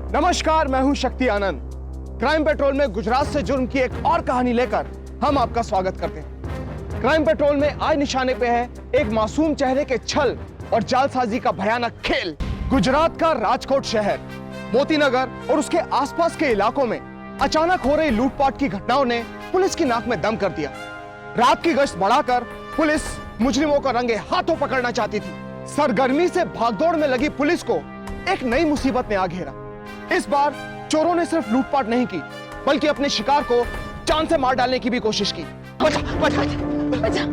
नमस्कार, मैं हूं शक्ति आनंद। क्राइम पेट्रोल में गुजरात से जुर्म की एक और कहानी लेकर हम आपका स्वागत करते हैं। क्राइम पेट्रोल में आज निशाने पे है एक मासूम चेहरे के छल और जालसाजी का भयानक खेल। गुजरात का राजकोट शहर, मोतीनगर और उसके आसपास के इलाकों में अचानक हो रही लूटपाट की घटनाओं ने पुलिस की नाक में दम कर दिया। रात की गश्त बढ़ाकर पुलिस मुजरिमों को रंगे हाथों पकड़ना चाहती थी। सरगर्मी से भागदौड़ में लगी पुलिस को एक नई मुसीबत ने आ घेरा। इस बार चोरों ने सिर्फ लूटपाट नहीं की, बल्कि अपने शिकार को जान से मार डालने की भी कोशिश की। बचा, बचा, बचा,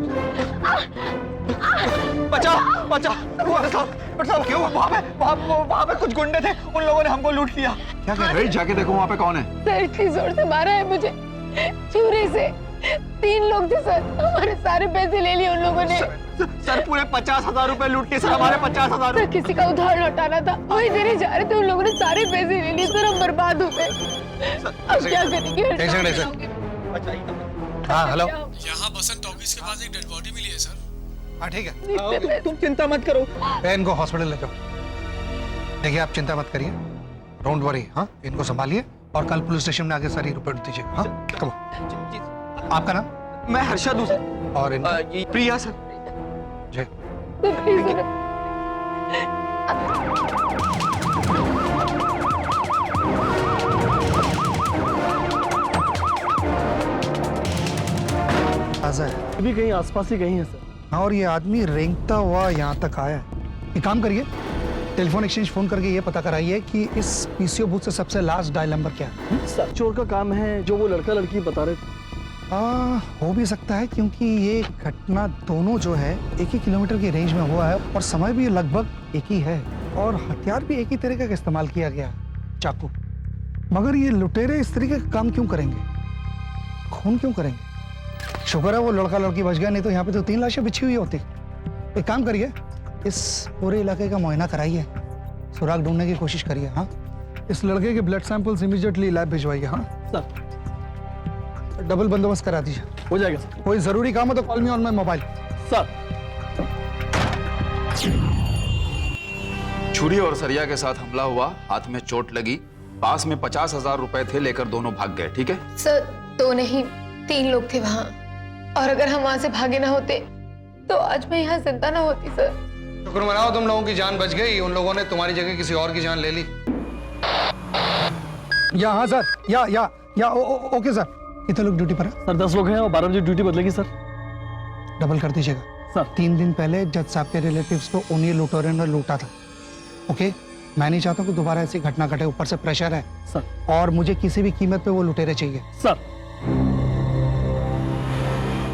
बचा, बचा, क्यों? वहाँ पे कुछ गुंडे थे, उन लोगों ने हमको लूट लिया। क्या कह रही? जाके देखो वहाँ पे कौन है। सर इतनी जोर से मारा है मुझे, छुरी से। 3 लोग थे सर, हमारे सारे पैसे ले लिए उन लोगों ने। सर पूरे 50,000 रुपए लूट लिए सर, हमारे 50,000। सर किसी का उधार लौटाना था, वही देने जा रहे थे, उन लोगों ने सारे पैसे ले लिए सर, हम बर्बाद हो गए। अब क्या करेंगे? हाँ हेलो, यहाँ बसंत टॉकीज के पास एक डेड बॉडी मिली है सर। हाँ ठीक है, तुम चिंता मत करो। इनको हॉस्पिटल ले जाओ। देखिए आप चिंता मत करिए, डोंट वरी। हाँ इनको संभालिए और कल पुलिस स्टेशन में आके सारी रिपोर्ट दीजिए। हाँ कम। आपका नाम? मैं हर्षद हूँ सर। और प्रिया सर। जय। अभी कहीं आसपास ही कहीं है सर। हाँ, और ये आदमी रेंगता हुआ यहाँ तक आया है। एक काम करिए, टेलीफोन एक्सचेंज फोन करके ये पता कराइए कि इस पीसीओ बूथ से सबसे लास्ट डायल नंबर क्या है। सर चोर का काम है जो वो लड़का लड़की बता रहे थे। हो भी सकता है, क्योंकि ये घटना दोनों जो है एक ही किलोमीटर की रेंज में हुआ है और समय भी लगभग एक ही है और हथियार भी एक ही तरीके का इस्तेमाल किया गया, चाकू। मगर ये लुटेरे इस तरीके का काम क्यों करेंगे? खून क्यों करेंगे? शुक्र है वो लड़का लड़की बच गया, नहीं तो यहाँ पे तो 3 लाशें बिछी हुई होती। एक काम करिए, इस पूरे इलाके का मुआयना कराइए, सुराग ढूंढने की कोशिश करिए। हाँ, इस लड़के के ब्लड सैंपल्स इमीडिएटली लैब भिजवाइए। हाँ सर, डबल बंदोबस्त करा दीजिए। हो जाएगा सर। कोई जरूरी काम हो तो call me on my mobile. Sir छुरी और सरिया के साथ हमला हुआ, हाथ में चोट लगी, पास में 50,000 रुपए थे, लेकर दोनों भाग गए। ठीक है सर 2 नहीं 3 लोग थे वहाँ, और अगर हम वहाँ से भागे ना होते तो आज मैं यहाँ जिंदा ना होती सर। शुक्र मनाओ तुम लोगों की जान बच गई, उन लोगों ने तुम्हारी जगह किसी और की जान ले ली। या हाँ सर, या ओके सर। कितने लोग ड्यूटी पर है? सर 10 लोग हैं और 12 बजे ड्यूटी बदलेगी सर। डबल कर दीजिएगा सर। 3 दिन पहले जज साहब के रिलेटिव्स को उन्हीं लुटेरों ने लूटा था। ओके, मैं नहीं चाहता कि दोबारा ऐसी घटना घटे, ऊपर से प्रेशर है सर, और मुझे किसी भी कीमत पे वो लुटेरे चाहिए। सर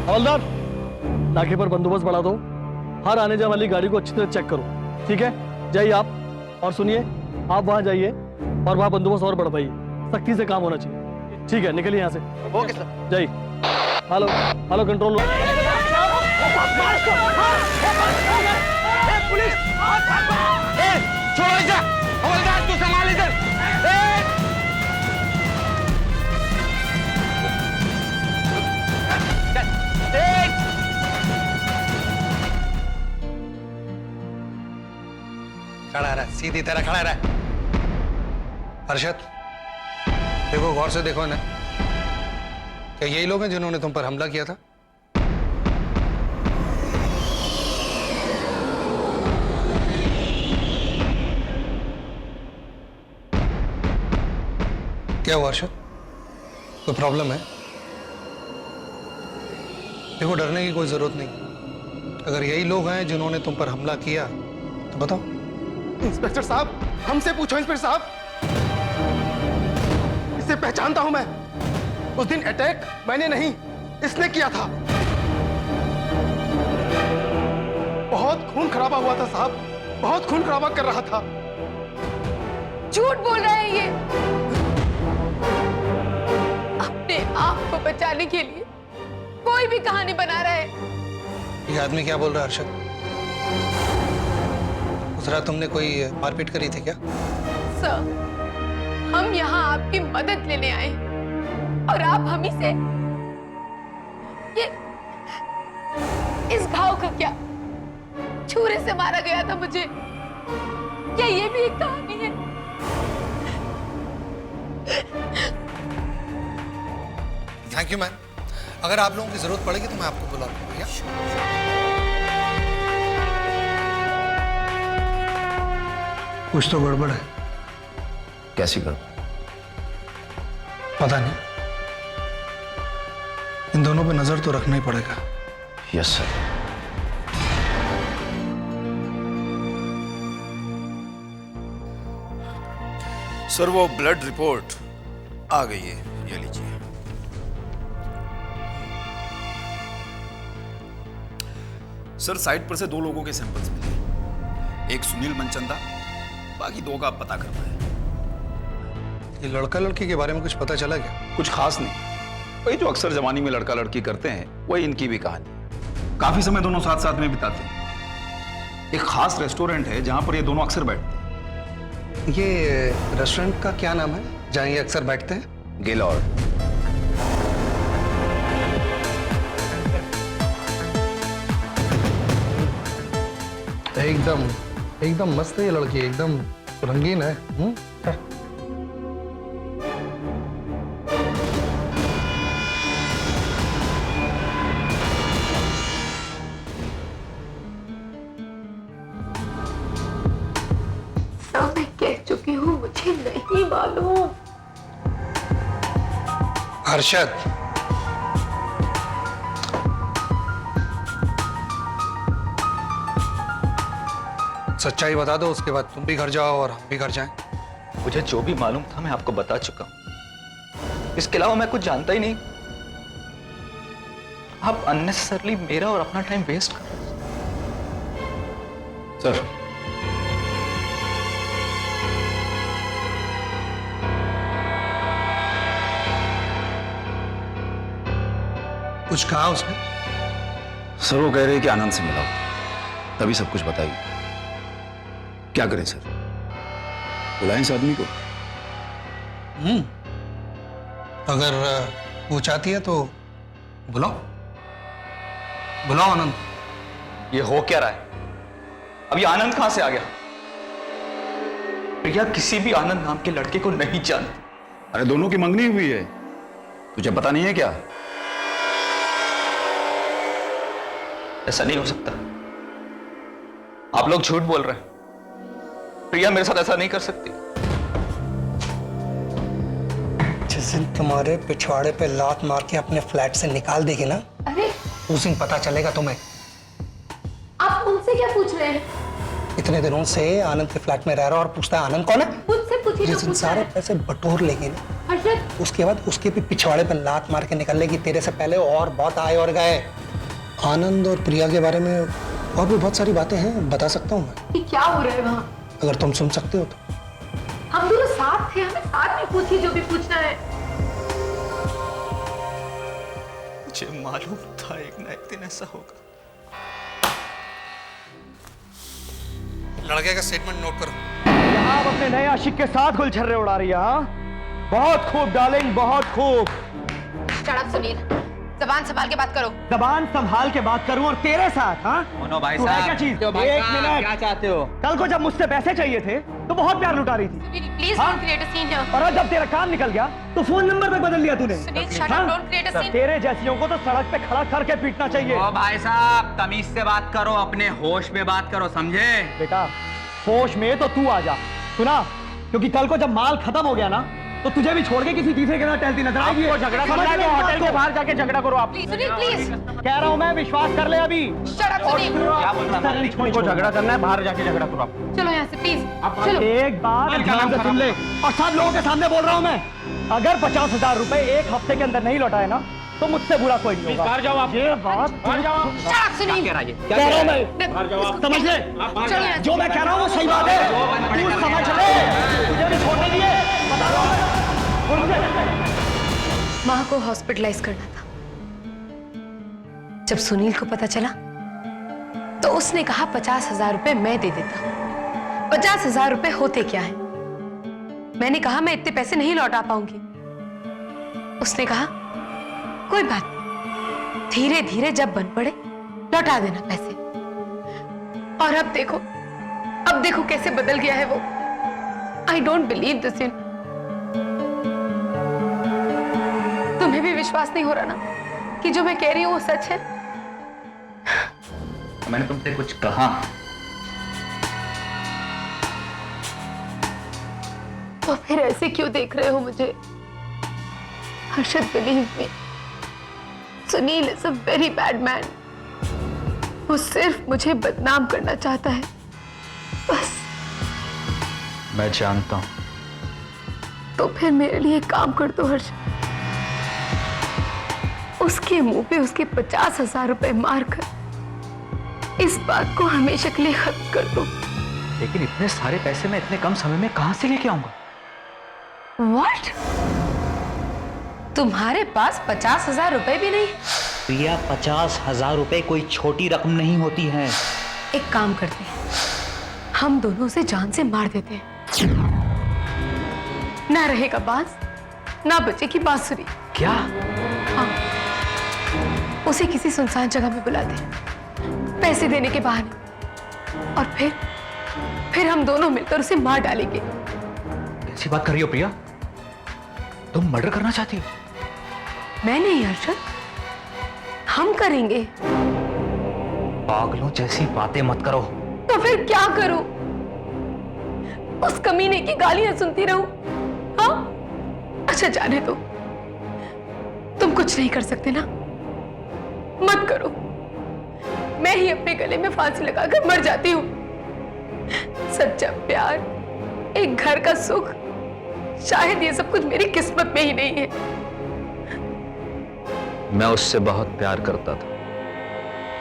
हवलदार, नाके पर बंदोबस्त बढ़ा दो, हर आने जाने वाली गाड़ी को अच्छी तरह चेक करो। ठीक है, जाइए आप। और सुनिए, आप वहां जाइए और वहां बंदोबस्त और बढ़वाइए, सख्ती से काम होना चाहिए। ठीक है, निकलिए यहाँ से। Okay sir. जाइए। Hello hello, control room. Police, छोड़ो इसे। हवलदार तू संभाल इधर। खड़ा रहा, सीधी तरह खड़ा रहा। हर्षद, देखो गौर से देखो ना, क्या यही लोग हैं जिन्होंने तुम पर हमला किया था? क्या हुआ हर्षद? कोई प्रॉब्लम है? देखो डरने की कोई जरूरत नहीं। अगर यही लोग हैं जिन्होंने तुम पर हमला किया तो बताओ। इंस्पेक्टर साहब, हमसे पूछो। इंस्पेक्टर साहब, इसे पहचानता हूं मैं। उस दिन अटैक मैंने नहीं, इसने किया था। बहुत खून खराबा हुआ था साहब, बहुत खून खराबा कर रहा था। झूठ बोल रहा है ये, अपने आप को बचाने के लिए कोई भी कहानी बना रहा है। ये आदमी क्या बोल रहा है हर्षद? उस रात तुमने कोई मारपीट करी थी क्या? सर, हम यहाँ आपकी मदद लेने आए और आप हम ही से ये इस घाव का क्या? छुरे से मारा गया था मुझे। क्या ये भी एक कहानी है? Thank you ma'am. अगर आप लोगों की जरूरत पड़ेगी तो मैं आपको बुला लूंगा भैया। कुछ तो गड़बड़ है। कैसी कर? पता नहीं, इन दोनों पे नजर तो रखना ही पड़ेगा। Yes sir. सर वो ब्लड रिपोर्ट आ गई है, ये लीजिए। सर साइट पर से 2 लोगों के सैंपल्स मिले, एक सुनील मनचंदा, बाकी 2 का पता करना है। ये लड़का लड़की के बारे में कुछ पता चला क्या? कुछ खास नहीं, वही जो अक्सर जवानी में लड़का लड़की करते हैं वही इनकी भी कहानी। काफी समय दोनों साथ साथ में बिताते हैं। एक खास रेस्टोरेंट है जहां पर ये दोनों अक्सर बैठते हैं। ये रेस्टोरेंट का क्या नाम है जहाँ ये अक्सर बैठते हैं? गेलॉर्ड। एकदम एकदम मस्त है ये लड़की, एकदम रंगीन है। सब मैं कह चुकी हूँ, मुझे नहीं मालूम। हर्षद, सच्चाई बता दो, उसके बाद तुम भी घर जाओ और हम भी घर जाएं। मुझे जो भी मालूम था मैं आपको बता चुका हूं। इसके अलावा मैं कुछ जानता ही नहीं। आप अननेसेसरली मेरा और अपना टाइम वेस्ट कर रहे हैं। सर कुछ कहा उसने? सर वो कह रहे हैं कि आनंद से मिलाओ, तभी सब कुछ बताइए। क्या करें सर, बुलाएं इस आदमी को? अगर वो चाहती है तो बुलाओ, बुलाओ आनंद। ये हो क्या रहा है? अब ये आनंद कहां से आ गया? प्रिया किसी भी आनंद नाम के लड़के को नहीं जानती। अरे दोनों की मंगनी हुई है, तुझे पता नहीं है क्या? ऐसा नहीं हो सकता, आप लोग झूठ बोल रहे हैं। प्रिया मेरे साथ ऐसा नहीं कर सकती। जिस दिन तुम्हारे पिछवाड़े पे लात मार के अपने फ्लैट से निकाल देगी ना, अरे उस दिन पता चलेगा तुम्हें। आप मुझसे क्या पूछ रहे हैं? इतने दिनों से आनंद के फ्लैट में रह रहा और पूछता है आनंद कौन है। मुझसे पूछिए जिस ना, दिन पूछना सारे है। पैसे बटोर लेगी ना, हर्षद, उसके बाद उसके भी पिछवाड़े पे लात मार के निकल लेगी। तेरे से पहले और बहुत आए और गए। आनंद और प्रिया के बारे में और भी बहुत सारी बातें हैं, बता सकता हूँ मैं, ये क्या हो रहा है वहाँ? अगर तुम सुन सकते हो तो। हम दोनों साथ थे, हमें साथ में पूछिए जो भी पूछना है। मुझे मालूम था एक ना एक दिन ऐसा होगा। लड़के का स्टेटमेंट नोट करो। यहाँ आप अपने नए आशिक के साथ गुलछर्रे उड़ा रही है, हाँ? बहुत खूब डार्लिंग, बहुत खूब। शट अप सुनील, जबान संभाल के बात करो। जबान संभाल के बात करूं और तेरे साथ, हाँ? भाई तू है साहब, क्या चीज? भाई एक साहब, मिनट। क्या चाहते हो? कल को जब मुझसे पैसे चाहिए थे तो बहुत प्यार लुटा रही थी, सुनील प्लीज हाँ? Don't create a scene here. और आज जब तेरा काम निकल गया तो फोन नंबर तक बदल लिया तूने। सुनील शट हाँ? Up, don't create a scene. तेरे जैसियों को तो सड़क पे खड़ा करके पीटना चाहिए। ओ भाई साहब, तमीज से बात करो, अपने होश में बात करो, समझे? बेटा होश में तो तू आ जा, सुना? क्योंकि कल को जब माल खत्म हो गया ना तो तुझे भी छोड़ के किसी तीसरे के साथ टहलती नजर आएगी। झगड़ा करना है तो होटल के बाहर जाके झगड़ा करो आप। Please Sunil please. कह रहा हूं मैं, विश्वास कर ले अभी। Shut up Sunil. क्या बोल रहा है? को झगड़ा करना है, बाहर जाके झगड़ा करो आप। चलो यहाँ से प्लीज, चलो। एक बात ध्यान से सुन ले और सब लोगों के सामने बोल रहा हूं मैं, अगर 50,000 रुपए एक हफ्ते के अंदर नहीं लौटाए ना तो मुझसे बुरा कोई नहीं होगा। बाहर जाओ आप। ये बात बाहर जाओ। Shut up Sunil. कह रहा हूं मैं, समझ ले? चलो यहाँ से। जो मैं कह रहा हूं वो सही बात है, तू समझ ले। तुझे भी छोड़ने दिए, बता रहा हूं। माँ को हॉस्पिटलाइज करना था। जब सुनील को पता चला तो उसने कहा 50,000 रुपए मैं दे देता। 50,000 रुपए होते क्या है? मैंने कहा मैं इतने पैसे नहीं लौटा पाऊंगी। उसने कहा कोई बात नहीं, धीरे धीरे जब बन पड़े लौटा देना पैसे। और अब देखो कैसे बदल गया है वो। I don't believe this. तुम्हें भी विश्वास नहीं हो रहा ना कि जो मैं कह रही हूँ वो सच है? मैंने तुमसे कुछ कहा? तो फिर ऐसे क्यों देख रहे हो मुझे? Harshad, believe me, Sunil is a very bad man. वो सिर्फ मुझे बदनाम करना चाहता है, बस। मैं जानता हूं। तो फिर मेरे लिए एक काम कर दो हर्षद, उसके मुंह पे उसके 50,000 रुपए मारकर इस बात को हमेशा के लिए खत्म कर दो। लेकिन इतने सारे पैसे मैं इतने कम समय में कहां से लेके आऊंगा? What? तुम्हारे पास 50,000 रुपए भी नहीं? प्रिया, 50,000 रुपए कोई छोटी रकम नहीं होती है। एक काम करते हैं, हम दोनों से जान से मार देते हैं। ना रहेगा बांस, ना बचेगी बांसुरी। क्या? हाँ, उसे किसी सुनसान जगह में बुलाते हैं पैसे देने के बहाने, और फिर हम दोनों मिलकर उसे मार डालेंगे। कैसी बात कर रही हो प्रिया? तुम मर्डर करना चाहती हो? मैं नहीं हर्षद, हम करेंगे। पागलों जैसी बातें मत करो। तो फिर क्या करूं? उस कमीने की गालियां सुनती रहूं? हाँ? अच्छा जाने दो, तुम कुछ नहीं कर सकते ना, मत करो। मैं ही अपने गले में फांसी लगाकर मर जाती हूं। सच्चा प्यार, एक घर का सुख, शायद ये सब कुछ मेरी किस्मत में ही नहीं है। मैं उससे बहुत प्यार करता था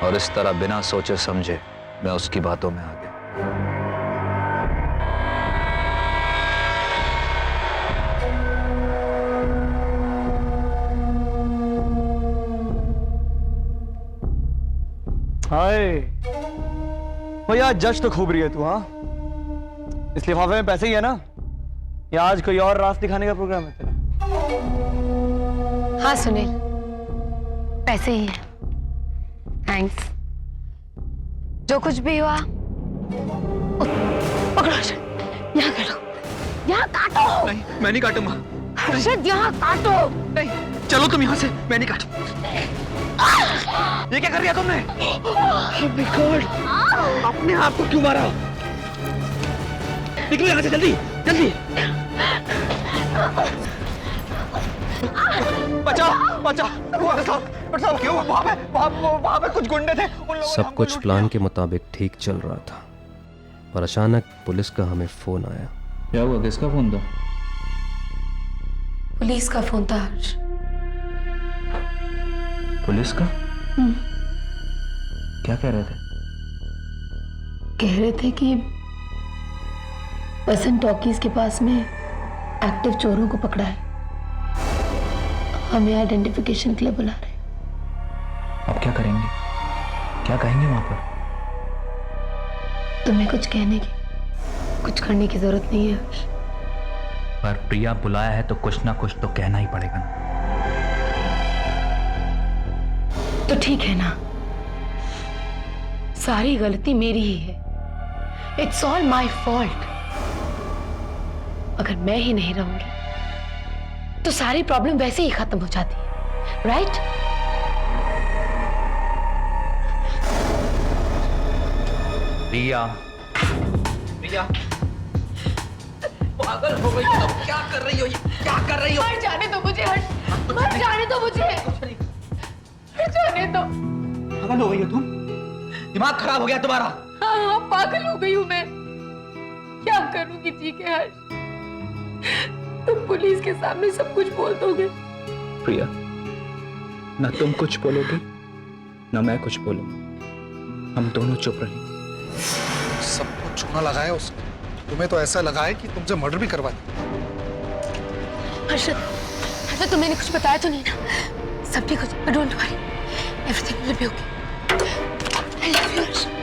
और इस तरह बिना सोचे समझे मैं उसकी बातों में आ गया। हाय भैया, जज तो खूब रही है तू। हाँ, इस लिफाफे में पैसे ही है ना, या आज कोई और रास दिखाने का प्रोग्राम है तेरा? हाँ सुनील, पैसे ही हैं। थैंक्स। जो कुछ भी हुआ पकड़ो हर्षद, यहाँ काटो, यहाँ काटो। नहीं, मैं नहीं काटूंगा। हर्षद, यहाँ काटो। नहीं, चलो तुम यहाँ से, मैं नहीं काटूंगा। ये क्या कर रही है तुमने? Oh my God! अपने आप को क्यों मारा? निकलो यहाँ से जल्दी जल्दी। बचाओ बचाओ। क्यों? वहाँ पे कुछ गुंडे थे, उन लोगों ने सब कुछ प्लान के मुताबिक ठीक चल रहा था, पर अचानक पुलिस का हमें फोन आया। क्या हुआ? किसका फोन था? पुलिस का फोन था हर्ष। पुलिस का? क्या कह रहे थे? कह रहे थे कि बसंत टॉकीज के पास में एक्टिव चोरों को पकड़ा है, हमें आइडेंटिफिकेशन के लिए बुला रहे हैं। अब क्या करेंगे? क्या कहेंगे वहां पर? तुम्हें कुछ कहने की, कुछ करने की जरूरत नहीं है हर्ष। पर प्रिया बुलाया है तो कुछ ना कुछ तो कहना ही पड़ेगा ना। तो ठीक है ना, सारी गलती मेरी ही है। It's all my fault. अगर मैं ही नहीं रहूंगी तो सारी प्रॉब्लम वैसे ही खत्म हो जाती है, राइट? प्रिया, प्रिया पागल हो गई हो? क्या कर रही हो? क्या कर रही हो? मर जाने दो मुझे हर्ष, मर जाने दो मुझे, मर जाने दो। पागल हो गई हो तुम? दिमाग खराब हो गया तुम्हारा? हाँ, पागल हो गई हूँ मैं। क्या करूंगी? ठीक है हर्ष, तुम पुलिस के सामने सब कुछ बोल दोगे। प्रिया, ना तुम कुछ बोलोगे ना मैं कुछ बोलूंगा, हम दोनों चुप रहेंगे। सबको चूना लगाया उसने, तुम्हें तो ऐसा लगा है कि तुमसे मर्डर भी करवा दिया। हर्षद, तुमने कुछ बताया तो नहीं ना? सब ठीक हो जाएगा, don't worry, everything will be okay. I love you Harshad.